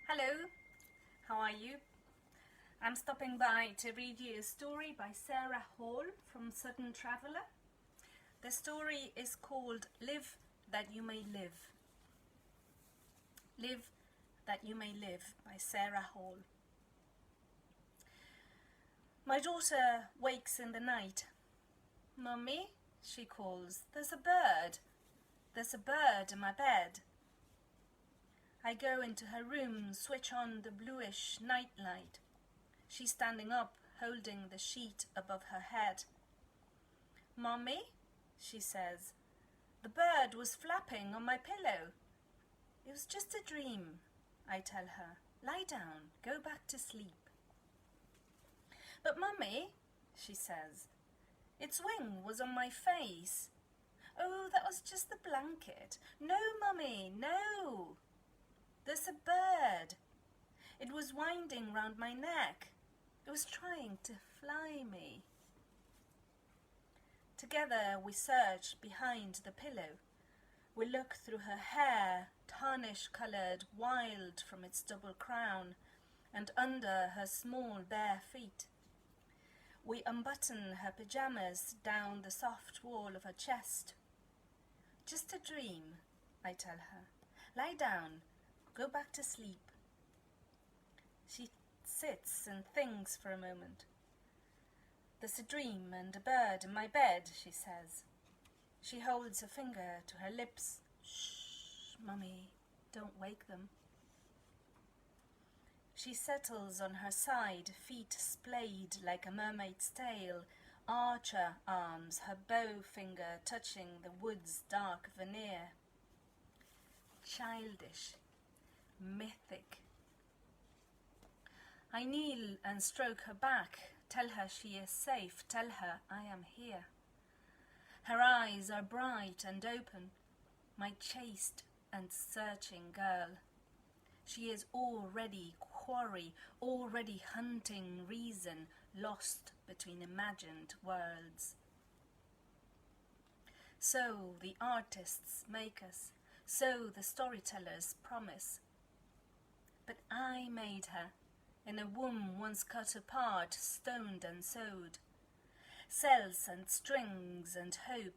Hello, how are you? I'm stopping by to read you a story by Sarah Hall from Sudden Traveller. The story is called Live That You May Live. Live That You May Live by Sarah Hall. My daughter wakes in the night. Mummy, she calls, there's a bird. There's a bird in my bed. I go into her room, switch on the bluish night light. She's standing up, holding the sheet above her head. Mummy, she says, the bird was flapping on my pillow. It was just a dream, I tell her. Lie down, go back to sleep. But Mummy, she says, its wing was on my face. Oh, that was just the blanket. No, Mummy, no. There's a bird. It was winding round my neck. It was trying to fly me. Together we search behind the pillow. We look through her hair, tarnish-coloured, wild from its double crown, and under her small bare feet. We unbutton her pyjamas down the soft wall of her chest. Just a dream, I tell her. Lie down. Go back to sleep. She sits and thinks for a moment. There's a dream and a bird in my bed, she says. She holds a finger to her lips. Shh, Mummy, don't wake them. She settles on her side, feet splayed like a mermaid's tail, archer arms, her bow finger touching the wood's dark veneer. Childish. Mythic. I kneel and stroke her back, tell her she is safe, tell her I am here. Her eyes are bright and open, my chaste and searching girl. She is already quarry, already hunting reason, lost between imagined worlds. So the artists make us, so the storytellers promise. But I made her, in a womb once cut apart, stoned and sewed. Cells and strings and hope,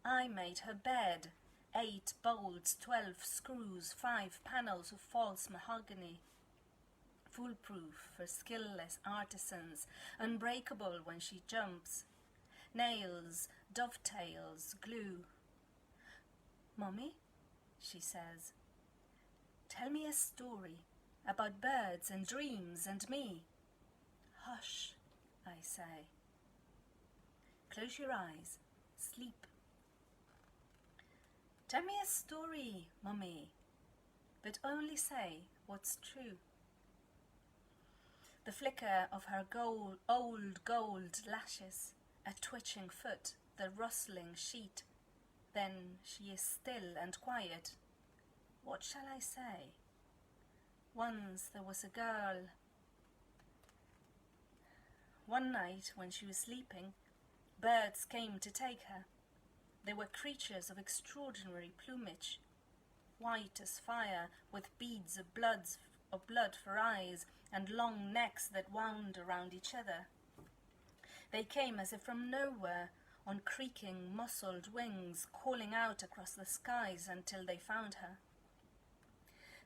I made her bed, 8 bolts, 12 screws, 5 panels of false mahogany. Foolproof for skillless artisans, unbreakable when she jumps. Nails, dovetails, glue. Mummy, she says, tell me a story about birds and dreams and me. Hush, I say. Close your eyes, sleep. Tell me a story, Mummy, but only say what's true. The flicker of her old gold lashes, a twitching foot, the rustling sheet. Then she is still and quiet. What shall I say? Once there was a girl. One night when she was sleeping, birds came to take her. They were creatures of extraordinary plumage, white as fire, with beads of blood for eyes and long necks that wound around each other. They came as if from nowhere, on creaking, muscled wings, calling out across the skies until they found her.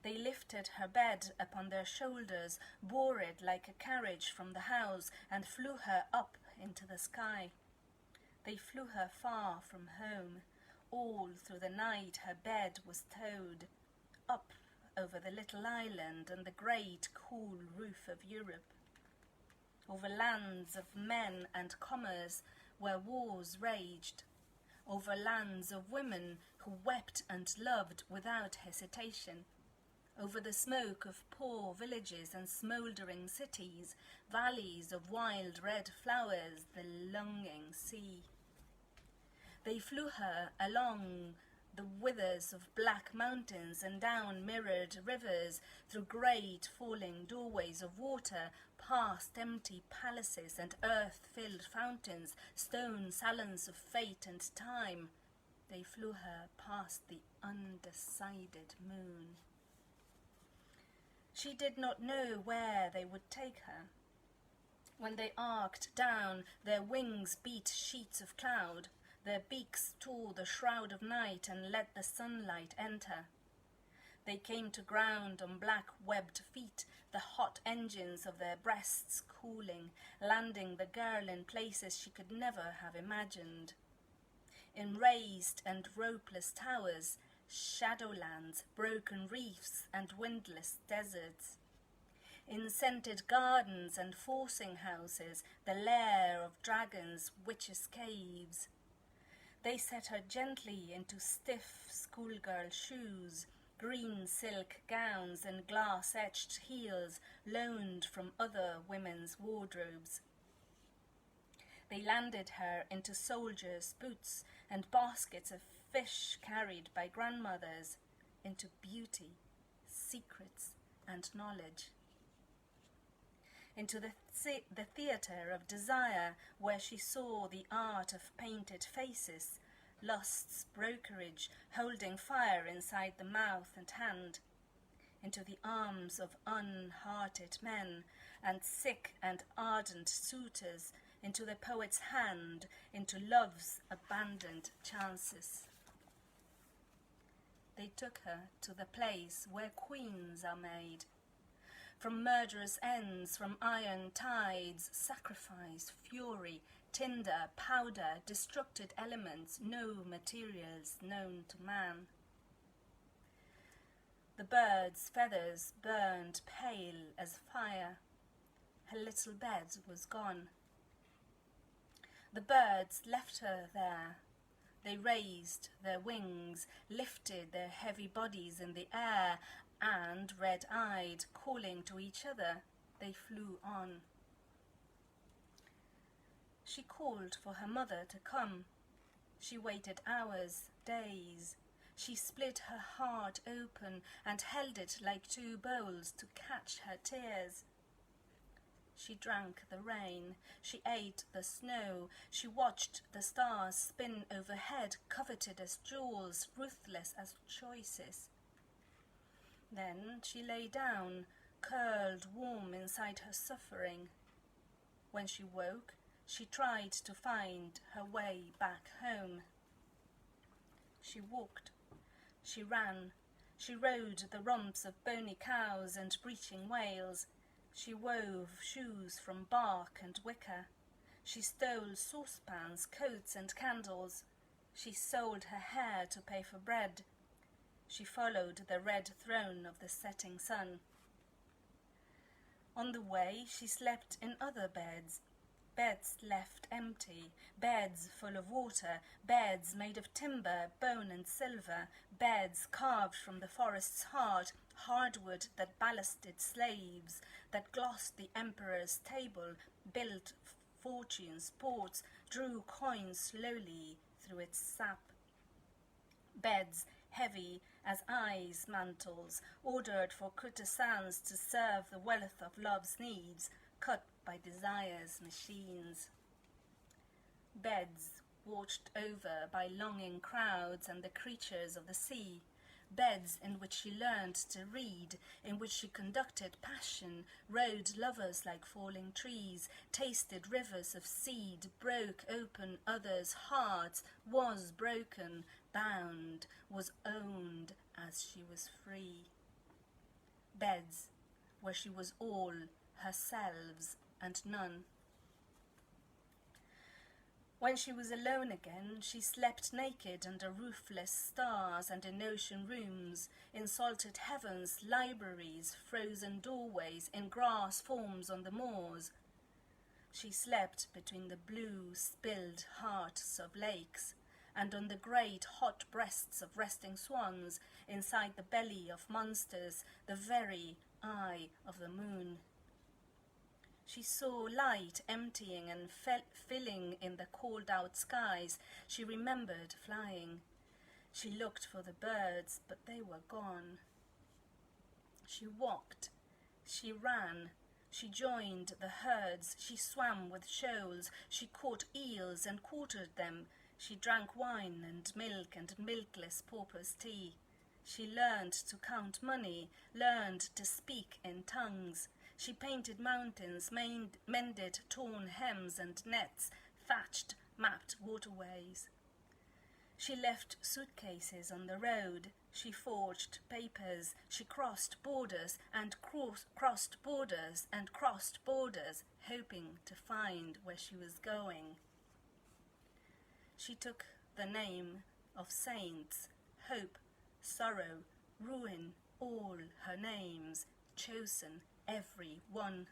They lifted her bed upon their shoulders, bore it like a carriage from the house, and flew her up into the sky. They flew her far from home. All through the night her bed was towed, up over the little island and the great cool roof of Europe, over lands of men and commerce where wars raged, over lands of women who wept and loved without hesitation, over the smoke of poor villages and smouldering cities, valleys of wild red flowers, the longing sea. They flew her along the withers of black mountains and down mirrored rivers, through great falling doorways of water, past empty palaces and earth-filled fountains, stone salons of fate and time. They flew her past the undecided moon. She did not know where they would take her. When they arced down, their wings beat sheets of cloud, their beaks tore the shroud of night and let the sunlight enter. They came to ground on black webbed feet, the hot engines of their breasts cooling, landing the girl in places she could never have imagined. In raised and ropeless towers, shadowlands, broken reefs and windless deserts. In scented gardens and forcing houses, the lair of dragons, witches' caves. They set her gently into stiff schoolgirl shoes, green silk gowns and glass-etched heels loaned from other women's wardrobes. They landed her into soldiers' boots and baskets of fish carried by grandmothers, into beauty, secrets and knowledge. Into the theatre of desire, where she saw the art of painted faces, lust's brokerage holding fire inside the mouth and hand, into the arms of unhearted men and sick and ardent suitors, into the poet's hand, into love's abandoned chances. They took her to the place where queens are made. From murderous ends, from iron tides, sacrifice, fury, tinder, powder, destructed elements, no materials known to man. The bird's feathers burned pale as fire. Her little bed was gone. The birds left her there. They raised their wings, lifted their heavy bodies in the air, and, red-eyed, calling to each other, they flew on. She called for her mother to come. She waited hours, days. She split her heart open and held it like two bowls to catch her tears. She drank the rain, she ate the snow, she watched the stars spin overhead, coveted as jewels, ruthless as choices. Then she lay down, curled warm inside her suffering. When she woke, she tried to find her way back home. She walked, she ran, she rode the rumps of bony cows and breaching whales. She wove shoes from bark and wicker. She stole saucepans, coats and candles. She sold her hair to pay for bread. She followed the red throne of the setting sun. On the way, she slept in other beds. Beds left empty, beds full of water, beds made of timber, bone and silver, beds carved from the forest's heart, hardwood that ballasted slaves, that glossed the emperor's table, built fortune's ports, drew coins slowly through its sap. Beds heavy as ice mantles, ordered for courtesans to serve the wealth of love's needs, cut by desire's machines. Beds watched over by longing crowds and the creatures of the sea. Beds in which she learned to read, in which she conducted passion, rode lovers like falling trees, tasted rivers of seed, broke open others' hearts, was broken, bound, was owned as she was free. Beds where she was all herselves and none. When she was alone again, she slept naked under roofless stars and in ocean rooms, in salted heavens, libraries, frozen doorways, in grass forms on the moors. She slept between the blue, spilled hearts of lakes, and on the great hot breasts of resting swans, inside the belly of monsters, the very eye of the moon. She saw light emptying and filling in the called-out skies. She remembered flying. She looked for the birds, but they were gone. She walked. She ran. She joined the herds. She swam with shoals. She caught eels and quartered them. She drank wine and milk and milkless pauper's tea. She learned to count money, learned to speak in tongues. She painted mountains, mended torn hems and nets, thatched, mapped waterways. She left suitcases on the road. She forged papers. She crossed borders and crossed borders and crossed borders, hoping to find where she was going. She took the name of saints, hope, sorrow, ruin, all her names, chosen every one.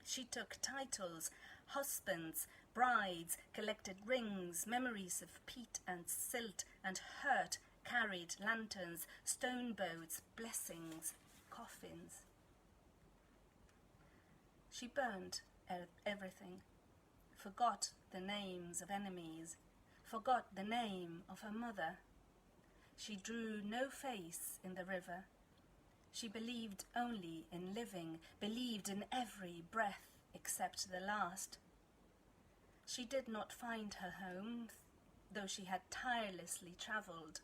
She took titles, husbands, brides, collected rings, memories of peat and silt and hurt, carried lanterns, stone boats, blessings, coffins. She burned everything, forgot the names of enemies, forgot the name of her mother. She drew no face in the river. She believed only in living, believed in every breath except the last. She did not find her home, though she had tirelessly travelled.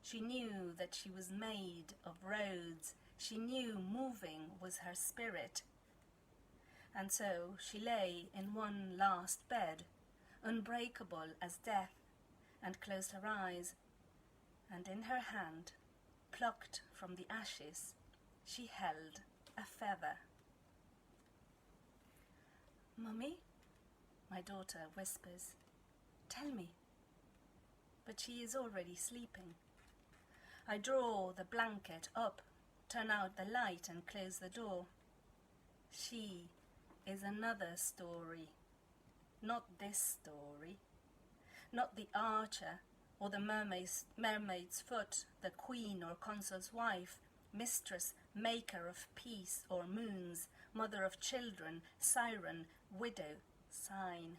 She knew that she was made of roads. She knew moving was her spirit. And so she lay in one last bed, unbreakable as death, and closed her eyes, and in her hand, plucked from the ashes, she held a feather. "Mummy," my daughter whispers, "tell me." But she is already sleeping. I draw the blanket up, turn out the light and close the door. She is another story, not this story, not the archer or the mermaid's foot, the queen or consul's wife, mistress, maker of peace or moons, mother of children, siren, widow, sign.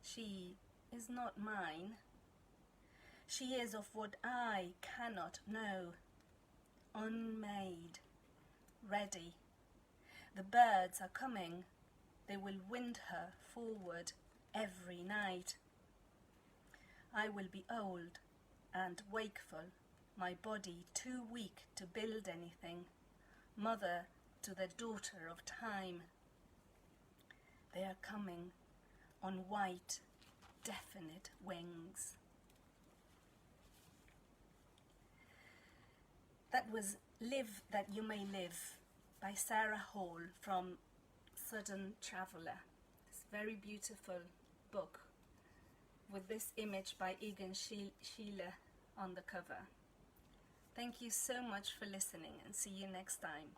She is not mine. She is of what I cannot know, unmade, ready. The birds are coming. They will wind her forward every night. I will be old and wakeful, my body too weak to build anything, mother to the daughter of time. They are coming on white, definite wings. That was Live That You May Live by Sarah Hall from Southern Traveller. This very beautiful book with this image by Egan Schiele on the cover. Thank you so much for listening, and see you next time.